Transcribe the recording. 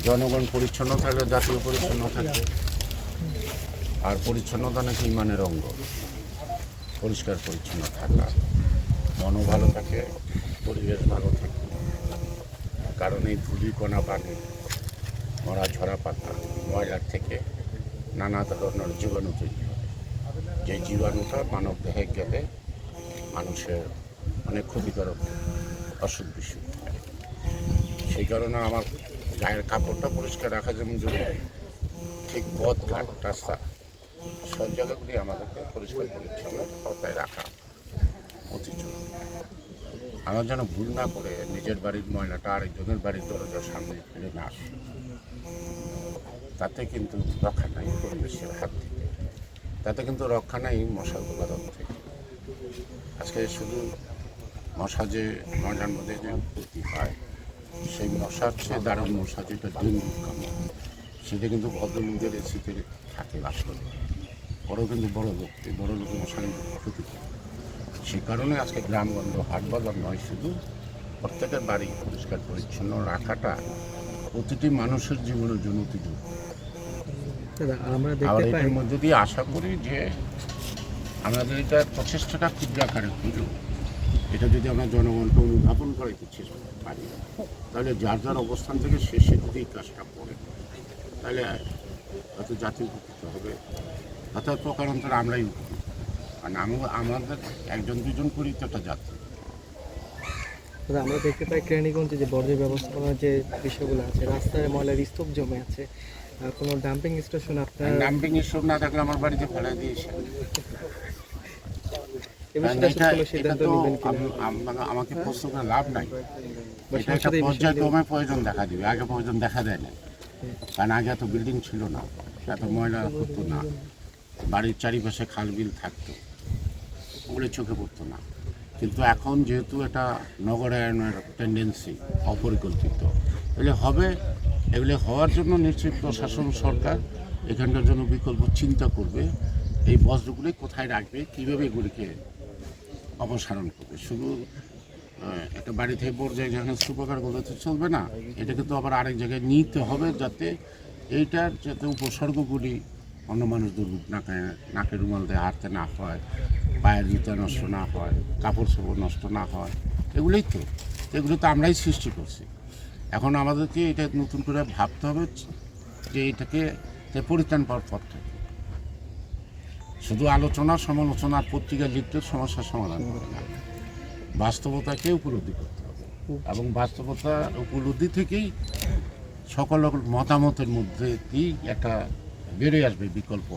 জনগণ পরিচ্ছন্ন থাকলে জাতীয় পরিচ্ছন্ন থাকবে। আর পরিচ্ছন্নতা নাকি ইমানের অঙ্গ। পরিষ্কার পরিচ্ছন্ন থাকা, মনও ভালো থাকে, পরিবেশ ভালো থাকে। কারণ এই ধূলিকণা পানি, মরা ঝরা পাতা, ময়লার থেকে নানা ধরনের জীবাণু তৈরি হয়। যে জীবাণুটা মানব দেহে গেলে মানুষের অনেক ক্ষতিকারক অসুখ বিসুখ হয়। সেই কারণে আমার গায়ের কাপড়টা পরিষ্কার রাখা যেমন জরুরি, ঠিক পথঘাট রাস্তা সব জায়গাগুলি আমাদেরকে পরিষ্কার পরিচ্ছন্ন আওতায় রাখা অতি জরুরি। আমার যেন ভুল না করে নিজের বাড়ির ময়লাটা আরেকজনের বাড়ির দরজার সামনে ফেলে না আসে। তাতে কিন্তু রক্ষা নাই পরিবেশের হাত থেকে, তাতে কিন্তু রক্ষা নাই মশার উৎপাদন থেকে। আজকে শুধু মশা যে ময়লার মধ্যে যে উৎপত্তি হয়, সেই মশার চেয়ে দারুণ মশা যেটা ডেঙ্গু কামড়, সেটা কিন্তু ভদ্রলোকদের এসিতে থাকে বাস করে। বড় কিন্তু বড় লোক, এই বড় লোকের মশা কিন্তু ক্ষতি করে। সেই কারণে আজকে গ্রামগঞ্জ হাট বাজার নয়, শুধু প্রত্যেকের বাড়ি পরিষ্কার পরিচ্ছন্ন রাখাটা প্রতিটি মানুষের জীবনের জন্য অতি জরুরি। আর এটার মধ্যে দিয়ে আশা করি যে আমাদের এটা প্রচেষ্টাটা ক্ষুদ্র আকারে হইল, এটা যদি আমরা জনগণকে অনুধাবন করাইতে চেষ্টা পারি, তাহলে যার যার অবস্থান থেকে সে যদি এই কাজটা করে, তাহলে হয়তো জাতি উপকৃত হবে, অর্থাৎ প্রকারান্তরে আমরাই উপকৃত। কারণ আমাদের একজন দুজন করি তো একটা জাতি। আমরা দেখতে পাই কেরানীগঞ্জে যে বর্জ্য ব্যবস্থাপনার যে বিষয়গুলো আছে, রাস্তায় ময়লার স্তূপ জমে আছে, কোনো ডাম্পিং স্টেশন আপনার ডাম্পিং স্টোভ না থাকলে আমার বাড়িতে ফেলাই দিয়েছে। আমাকে প্রশ্ন করে লাভ নাই, এটা একটা পর্যায়ক্রমে প্রয়োজন দেখা দিবে, আগে প্রয়োজন দেখা দেয় না। কারণ আগে এত বিল্ডিং ছিল না, এত ময়লা হতো না, বাড়ির চারিপাশে খাল বিল থাকতো, ওগুলো চোখে পড়তো না। কিন্তু এখন যেহেতু এটা নগরায়নের টেন্ডেন্সি অপরিকল্পিত, এগুলো হবে। এগুলো হওয়ার জন্য নিশ্চয়ই প্রশাসন সরকার এখানকার জন্য বিকল্প চিন্তা করবে, এই বস্তুগুলি কোথায় রাখবে, কীভাবে এগুলিকে অপসারণ করবে। শুধু একটা বাড়ি থেকে পর্যায়ে যেখানে স্তূপাকার করতে চলবে না, এটাকে তো আবার আরেক জায়গায় নিতে হবে, যাতে এইটার যাতে উপসর্গগুলি অন্য মানুষ দুর্ভোগ নাকে রুমাল দিয়ে হাঁটতে না হয়, পায়ের জুতা নষ্ট না হয়, কাপড় চোপড় নষ্ট না হয়। এগুলো তো আমরাই সৃষ্টি করছি। এখন আমাদেরকে এটা নতুন করে ভাবতে হবে যে এটাকে পরিত্রাণ পাওয়ার পথ থেকে শুধু আলোচনা সমালোচনার পত্রিকা লিখতে সমস্যার সমাধান করে না, বাস্তবতাকে উপলব্ধি করতে হবে। এবং বাস্তবতা উপলব্ধি থেকেই সকল মতামতের মধ্যে একটা বেড়ে আসবে বিকল্প